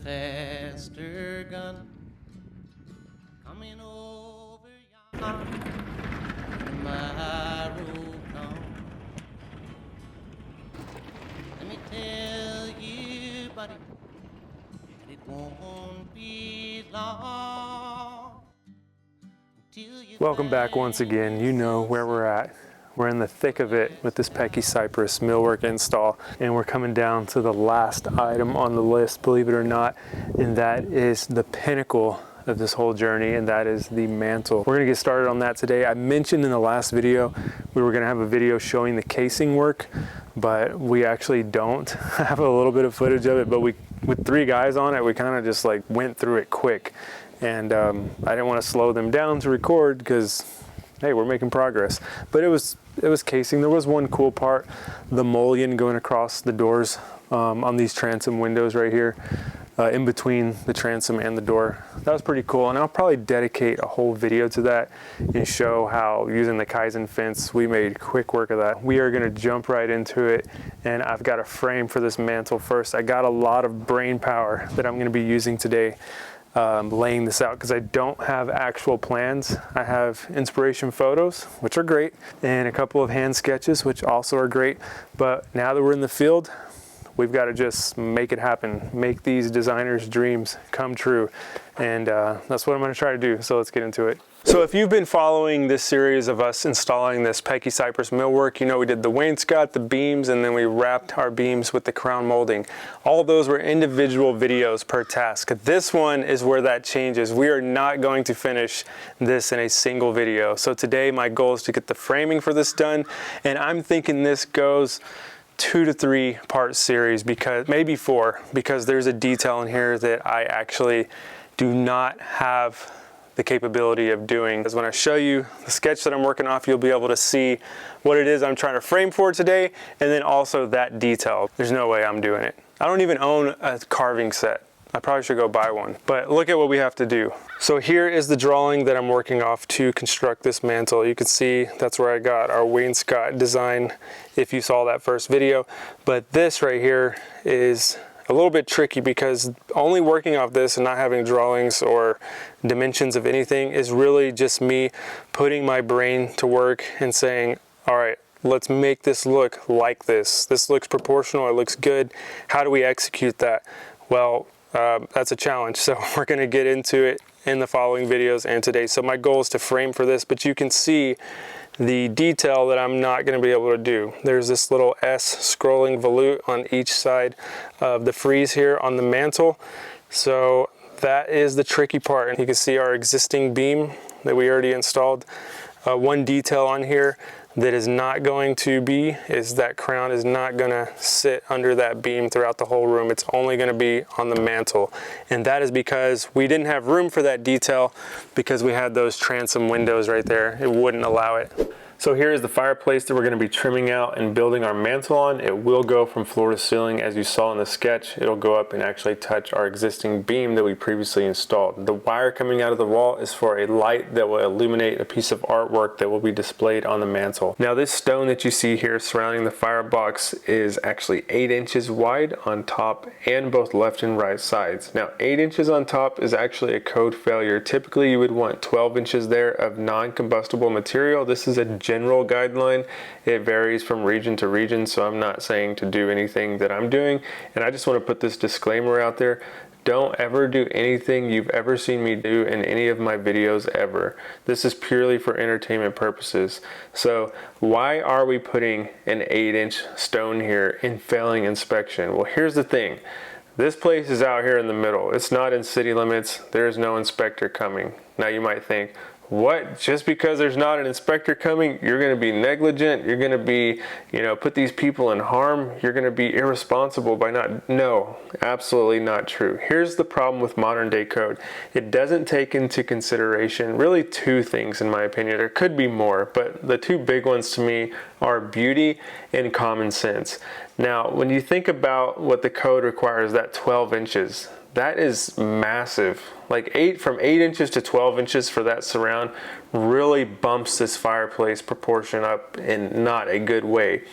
faster gun coming over yonder. Tomorrow comes. Let me tell you, buddy, that it won't be long till you. Welcome back once again. You know where we're at. We're in the thick of it with this Pachycypress millwork install, and we're coming down to the last item on the list, believe it or not, and that is the pinnacle of this whole journey, and that is the mantle. We're gonna get started on that today. I mentioned in the last video we were gonna have a video showing the casing work, but we actually don't have a little bit of footage of it, but with 3 guys on it, we kind of just like went through it quick. And I didn't want to slow them down to record because, hey, we're making progress. But it was casing. There was one cool part, the mullion going across the doors on these transom windows right here, in between the transom and the door. That was pretty cool, and I'll probably dedicate a whole video to that and show how using the Kaizen fence we made quick work of that. We are going to jump right into it, and I've got a frame for this mantle first. I got a lot of brain power that I'm going to be using today. Laying this out because I don't have actual plans. I have inspiration photos, which are great, and a couple of hand sketches, which also are great. But now that we're in the field, we've got to just make it happen, make these designers' dreams come true. And that's what I'm going to try to do. So let's get into it. So if you've been following this series of us installing this Pachycypress millwork, you know we did the wainscot, the beams, and then we wrapped our beams with the crown molding. All of those were individual videos per task. This one is where that changes. We are not going to finish this in a single video. So today my goal is to get the framing for this done, and I'm thinking this goes 2 to 3 part series, because maybe 4, because there's a detail in here that I actually do not have the capability of doing. Because when I show you the sketch that I'm working off, you'll be able to see what it is I'm trying to frame for today, and then also that detail. There's no way I'm doing it. I don't even own a carving set. I probably should go buy one. But look at what we have to do. So here is the drawing that I'm working off to construct this mantle. You can see that's where I got our wainscot design if you saw that first video. But this right here is a little bit tricky because only working off this and not having drawings or dimensions of anything is really just me putting my brain to work and saying, all right, let's make this look like this. This looks proportional, it looks good. How do we execute that? Well, that's a challenge. So we're gonna get into it in the following videos and today. So my goal is to frame for this, but you can see the detail that I'm not going to be able to do. There's this little S scrolling volute on each side of the frieze here on the mantle. So that is the tricky part. And you can see our existing beam that we already installed. One detail on here that is not going to be is that crown is not going to sit under that beam throughout the whole room. It's only going to be on the mantle, and that is because we didn't have room for that detail because we had those transom windows right there. It wouldn't allow it. So here is the fireplace that we're going to be trimming out and building our mantle on. It will go from floor to ceiling, as you saw in the sketch. It'll go up and actually touch our existing beam that we previously installed. The wire coming out of the wall is for a light that will illuminate a piece of artwork that will be displayed on the mantle. Now this stone that you see here surrounding the firebox is actually 8 inches wide on top and both left and right sides. Now 8 inches on top is actually a code failure. Typically you would want 12 inches there of non-combustible material. This is a general guideline. It varies from region to region, so I'm not saying to do anything that I'm doing, and I just want to put this disclaimer out there. Don't ever do anything you've ever seen me do in any of my videos ever. This is purely for entertainment purposes. So why are we putting an 8-inch stone here in failing inspection? Well, here's the thing. This place is out here in the middle. It's not in city limits. There's no inspector coming. Now you might think, what, just because there's not an inspector coming, you're going to be negligent, you're going to be, put these people in harm, you're going to be irresponsible by not? No, absolutely not true. Here's the problem with modern day code. It doesn't take into consideration really 2 things in my opinion. There could be more, but the 2 big ones to me are beauty and common sense. Now, when you think about what the code requires, that 12 inches, that is massive. Like from 8 inches to 12 inches for that surround really bumps this fireplace proportion up in not a good way.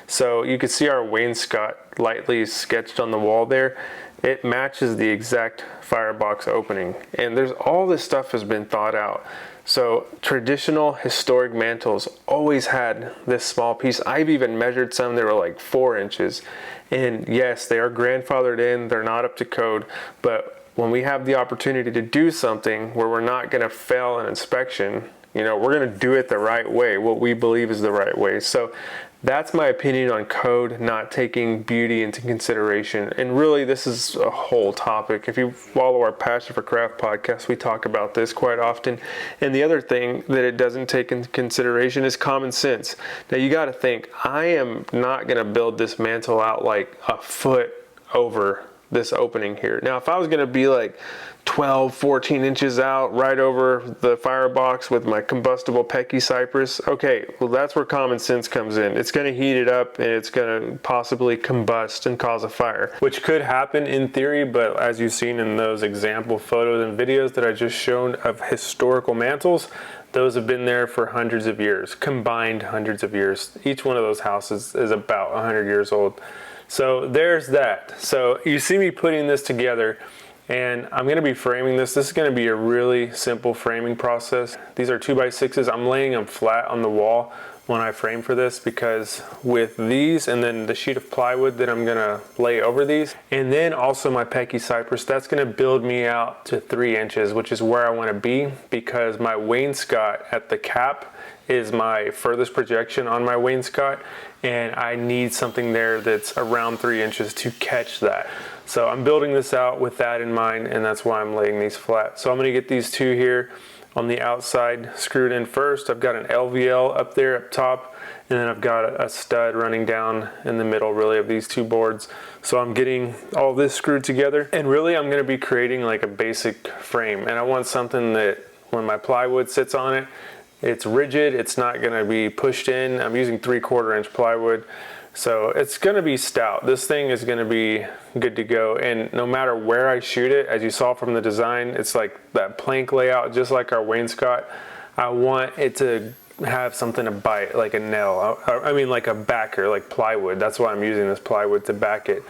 So you can see our wainscot lightly sketched on the wall there. It matches the exact firebox opening, and there's all this stuff has been thought out. So traditional historic mantles always had this small piece. I've even measured some that were like 4 inches, and yes, they are grandfathered in, they're not up to code, but when we have the opportunity to do something where we're not going to fail an inspection, you know, we're going to do it the right way, what we believe is the right way. So that's my opinion on code not taking beauty into consideration. And really, this is a whole topic. If you follow our Passion for Craft podcast, we talk about this quite often. And the other thing that it doesn't take into consideration is common sense. Now, you got to think, I am not going to build this mantle out like a foot over this opening here. Now, if I was going to be like 12, 14 inches out right over the firebox with my combustible Pecky cypress, okay, well, that's where common sense comes in. It's going to heat it up and it's going to possibly combust and cause a fire, which could happen in theory, but as you've seen in those example photos and videos that I just shown of historical mantles, those have been there for hundreds of years, combined hundreds of years. Each one of those houses is about 100 years old. So there's that. So you see me putting this together, and I'm going to be framing this. This is going to be a really simple framing process. These are 2x6s. I'm laying them flat on the wall when I frame for this, because with these and then the sheet of plywood that I'm going to lay over these, and then also my Pecky cypress, that's going to build me out to 3 inches, which is where I want to be, because my wainscot at the cap is my furthest projection on my wainscot, and I need something there that's around 3 inches to catch that. So I'm building this out with that in mind, and that's why I'm laying these flat. So I'm going to get these two here on the outside screwed in first. I've got an LVL up there up top, and then I've got a stud running down in the middle really of these two boards. So I'm getting all this screwed together, and really I'm going to be creating like a basic frame, and I want something that when my plywood sits on it, it's rigid, it's not going to be pushed in. I'm using 3/4 inch plywood, so it's going to be stout. This thing is going to be good to go, and no matter where I shoot it, as you saw from the design, it's like that plank layout, just like our wainscot. I want it to have something to bite, like a nail. I mean like a backer, like plywood. That's why I'm using this plywood to back it.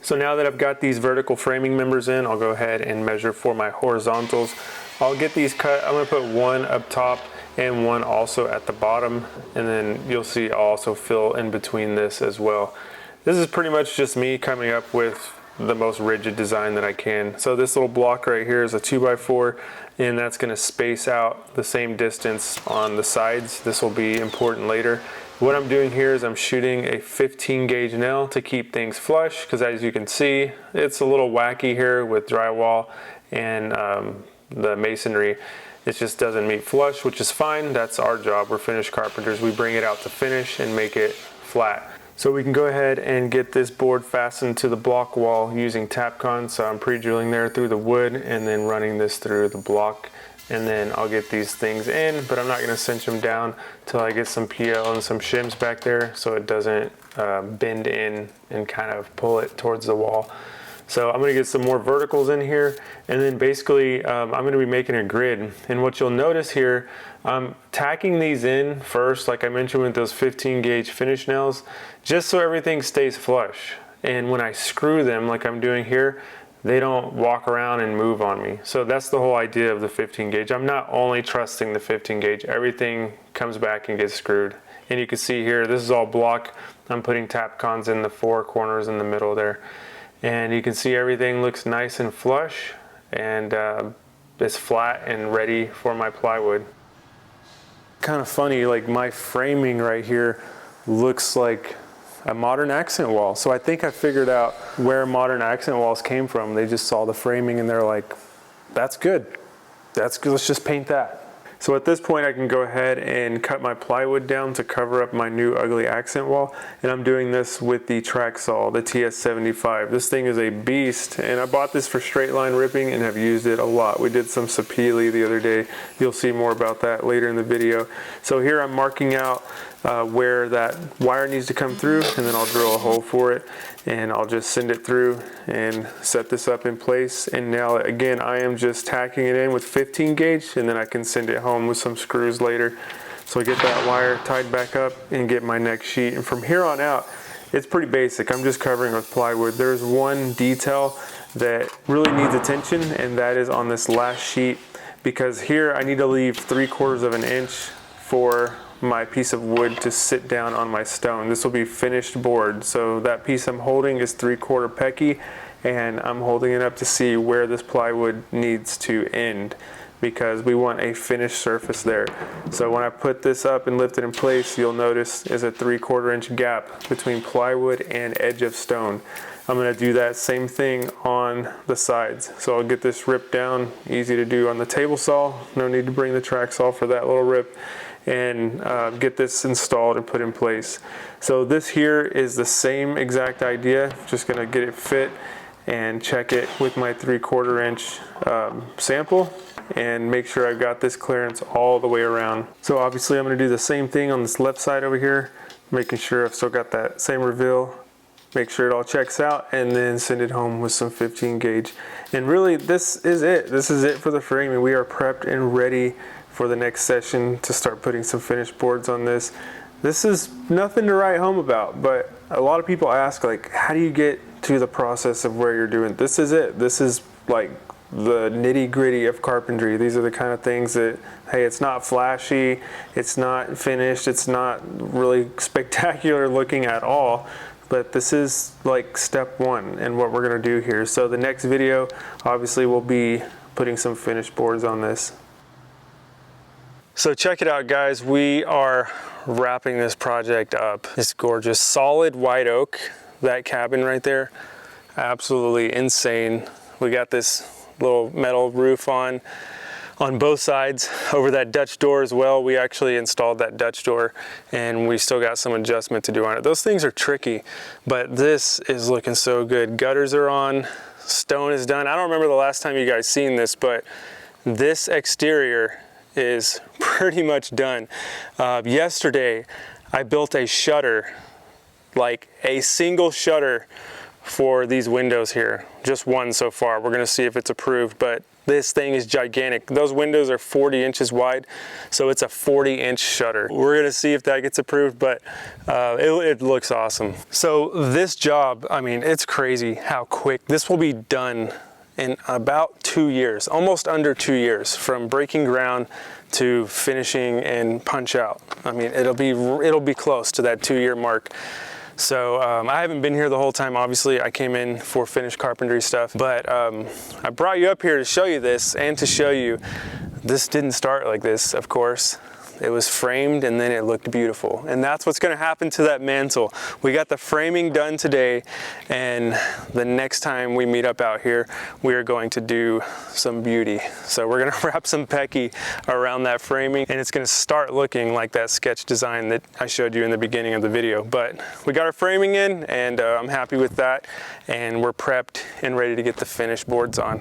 So now that I've got these vertical framing members in, I'll go ahead and measure for my horizontals. I'll get these cut. I'm going to put one up top and one also at the bottom, and then you'll see I'll also fill in between this as well. This is pretty much just me coming up with the most rigid design that I can. So this little block right here is a 2x4, and that's going to space out the same distance on the sides. This will be important later. What I'm doing here is I'm shooting a 15 gauge nail to keep things flush, because as you can see, it's a little wacky here with drywall and the masonry. It just doesn't meet flush, which is fine. That's our job. We're finished carpenters. We bring it out to finish and make it flat. So we can go ahead and get this board fastened to the block wall using Tapcon. So I'm pre-drilling there through the wood and then running this through the block, and then I'll get these things in, but I'm not going to cinch them down till I get some PL and some shims back there so it doesn't bend in and kind of pull it towards the wall. So I'm going to get some more verticals in here, and then basically I'm going to be making a grid. And what you'll notice here, I'm tacking these in first, like I mentioned with those 15 gauge finish nails, just so everything stays flush. And when I screw them, like I'm doing here, they don't walk around and move on me. So that's the whole idea of the 15 gauge. I'm not only trusting the 15 gauge, everything comes back and gets screwed. And you can see here, this is all block. I'm putting Tapcons in the 4 corners in the middle there. And you can see everything looks nice and flush, and it's flat and ready for my plywood. Kind of funny, like my framing right here looks like a modern accent wall. So I think I figured out where modern accent walls came from. They just saw the framing and they're like, that's good. That's good, let's just paint that. So at this point I can go ahead and cut my plywood down to cover up my new ugly accent wall, and I'm doing this with the track saw, the TS75. This thing is a beast, and I bought this for straight line ripping and have used it a lot. We did some sapele the other day. You'll see more about that later in the video. So here I'm marking out where that wire needs to come through, and then I'll drill a hole for it, and I'll just send it through and set this up in place and nail it. Again, I am just tacking it in with 15 gauge, and then I can send it home with some screws later. So I get that wire tied back up and get my next sheet. And from here on out, it's pretty basic. I'm just covering with plywood. There's one detail that really needs attention, and that is on this last sheet, because here I need to leave 3/4 of an inch for my piece of wood to sit down on my stone. This will be finished board. So that piece I'm holding is 3/4 pecky, and I'm holding it up to see where this plywood needs to end, because we want a finished surface there. So when I put this up and lift it in place, you'll notice is a 3/4 inch gap between plywood and edge of stone. I'm gonna do that same thing on the sides. So I'll get this ripped down, easy to do on the table saw. No need to bring the track saw for that little rip, and get this installed and put in place. So this here is the same exact idea. Just gonna get it fit and check it with my 3/4 inch sample and make sure I've got this clearance all the way around. So obviously I'm gonna do the same thing on this left side over here, making sure I've still got that same reveal, make sure it all checks out, and then send it home with some 15 gauge. And really this is it. This is it for the framing. We are prepped and ready for the next session to start putting some finished boards on this. This is nothing to write home about, but a lot of people ask, like, how do you get to the process of where you're doing? This is it. This is like the nitty gritty of carpentry. These are the kind of things that, hey, it's not flashy, it's not finished, it's not really spectacular looking at all, but this is like step one and what we're gonna do here. So the next video obviously will be putting some finished boards on this. So check it out, guys. We are wrapping this project up. It's gorgeous, solid white oak, that cabin right there, absolutely insane. We got this little metal roof on both sides over that Dutch door as well. We actually installed that Dutch door, and we still got some adjustment to do on it. Those things are tricky, but this is looking so good. Gutters are on, stone is done. I don't remember the last time you guys seen this, but this exterior is pretty much done. Yesterday, I built a shutter, like a single shutter for these windows here. Just one so far. We're gonna see if it's approved, but this thing is gigantic. Those windows are 40 inches wide, so it's a 40-inch shutter. We're gonna see if that gets approved, but it looks awesome. So this job, I mean, it's crazy how quick. This will be done in about 2 years, almost under 2 years, from breaking ground to finishing and punch out. I mean, it'll be close to that 2-year mark. So I haven't been here the whole time. Obviously, I came in for finished carpentry stuff, but I brought you up here to show you this and to show you this didn't start like this, of course. It was framed and then it looked beautiful. And that's what's gonna happen to that mantle. We got the framing done today, and the next time we meet up out here, we are going to do some beauty. So we're gonna wrap some pecky around that framing, and it's gonna start looking like that sketch design that I showed you in the beginning of the video. But we got our framing in, and I'm happy with that, and we're prepped and ready to get the finished boards on.